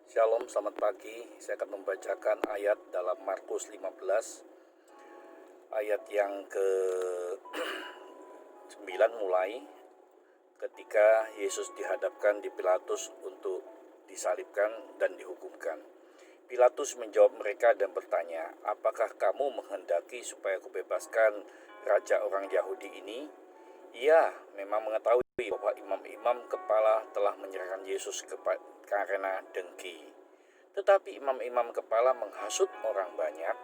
Shalom, selamat pagi. Saya akan membacakan ayat dalam Markus 15, ayat yang ke-9 mulai ketika Yesus dihadapkan di Pilatus untuk disalibkan dan dihukumkan. Pilatus menjawab mereka dan bertanya, "Apakah kamu menghendaki supaya kubebaskan raja orang Yahudi ini?" Ia memang mengetahui bahwa imam-imam kepala telah menyerahkan Yesus karena dengki. Tetapi imam-imam kepala menghasut orang banyak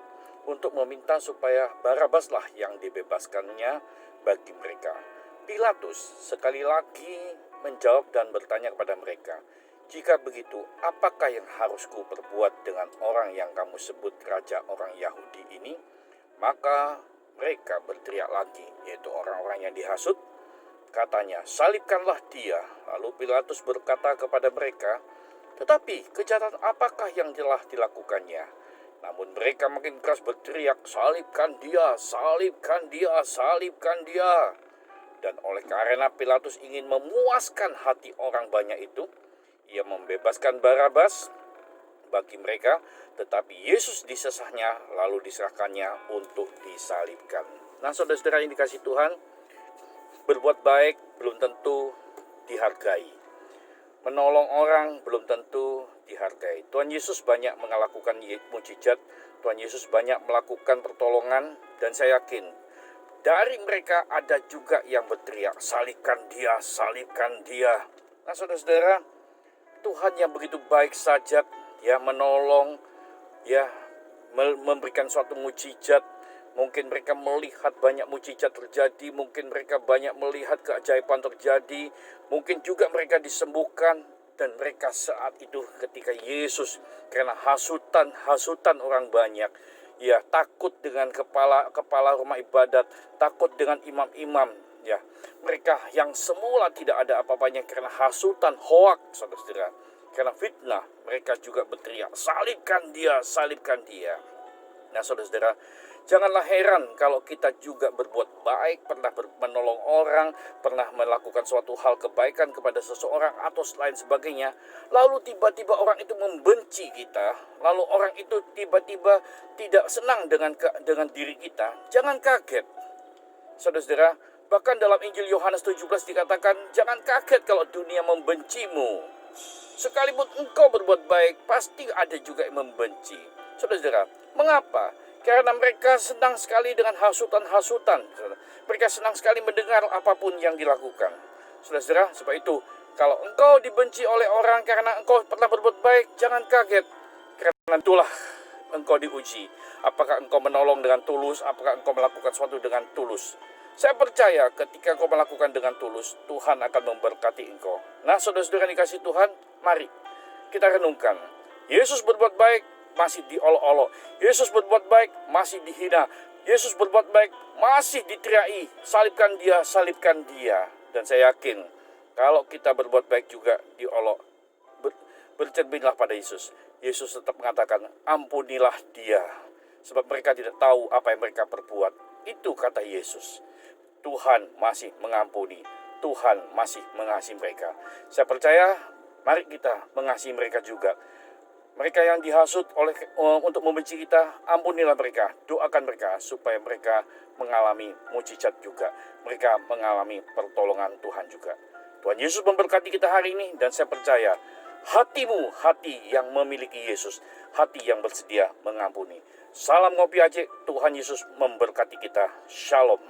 untuk meminta supaya Barabaslah yang dibebaskannya bagi mereka. Pilatus sekali lagi menjawab dan bertanya kepada mereka, "Jika begitu, apakah yang harus ku perbuat dengan orang yang kamu sebut raja orang Yahudi ini?" Maka mereka berteriak lagi, yaitu orang-orang yang dihasut. Katanya, "Salibkanlah dia." Lalu Pilatus berkata kepada mereka, "Tetapi kejahatan apakah yang telah dilakukannya?" Namun mereka makin keras berteriak, "Salibkan dia, salibkan dia, salibkan dia." Dan oleh karena Pilatus ingin memuaskan hati orang banyak itu, ia membebaskan Barabas bagi mereka, tetapi Yesus disesahnya lalu diserahkannya untuk disalibkan. Nah, saudara-saudara yang dikasihi Tuhan, berbuat baik belum tentu dihargai. Menolong orang belum tentu dihargai. Tuhan Yesus banyak melakukan mujizat, Tuhan Yesus banyak melakukan pertolongan, dan saya yakin dari mereka ada juga yang berteriak, "Salibkan dia, salibkan dia." Nah, saudara-saudara, Tuhan yang begitu baik saja, ya, menolong, ya, memberikan suatu mujizat. Mungkin mereka melihat banyak mujizat terjadi, mungkin mereka banyak melihat keajaiban terjadi, mungkin juga mereka disembuhkan. Dan mereka saat itu ketika Yesus karena hasutan orang banyak, ya, takut dengan kepala rumah ibadat, takut dengan imam-imam, ya, mereka yang semula tidak ada apa-apanya karena hasutan hoaks, saudara-saudara, karena fitnah, mereka juga berteriak, "Salibkan dia, salibkan dia." Nah, saudara-saudara, janganlah heran kalau kita juga berbuat baik, pernah menolong orang, pernah melakukan suatu hal kebaikan kepada seseorang atau lain sebagainya, lalu tiba-tiba orang itu membenci kita, lalu orang itu tiba-tiba tidak senang dengan diri kita. Jangan kaget, saudara-saudara. Bahkan dalam Injil Yohanes 17 dikatakan, "Jangan kaget kalau dunia membencimu. Sekalipun engkau berbuat baik, pasti ada juga yang membenci." Saudara-saudara, mengapa? Karena mereka senang sekali dengan hasutan-hasutan. Mereka senang sekali mendengar apapun yang dilakukan. Saudara-saudara, sebab itu, kalau engkau dibenci oleh orang karena engkau pernah berbuat baik, jangan kaget. Karena itulah engkau diuji. Apakah engkau menolong dengan tulus? Apakah engkau melakukan sesuatu dengan tulus? Saya percaya ketika engkau melakukan dengan tulus, Tuhan akan memberkati engkau. Nah, saudara-saudara yang dikasihi Tuhan, mari kita renungkan. Yesus berbuat baik, masih diolok-olok. Yesus berbuat baik, masih dihina. Yesus berbuat baik, masih diteriaki, "Salibkan dia, salibkan dia." Dan saya yakin, kalau kita berbuat baik juga diolok, bercerminlah pada Yesus. Yesus tetap mengatakan, "Ampunilah dia, sebab mereka tidak tahu apa yang mereka perbuat." Itu kata Yesus. Tuhan masih mengampuni, Tuhan masih mengasihi mereka. Saya percaya, mari kita mengasihi mereka juga. Mereka yang dihasut untuk membenci kita, ampunilah mereka, doakan mereka supaya mereka mengalami mujizat juga. Mereka mengalami pertolongan Tuhan juga. Tuhan Yesus memberkati kita hari ini, dan saya percaya hatimu hati yang memiliki Yesus, hati yang bersedia mengampuni. Salam ngopi aja, Tuhan Yesus memberkati kita. Shalom.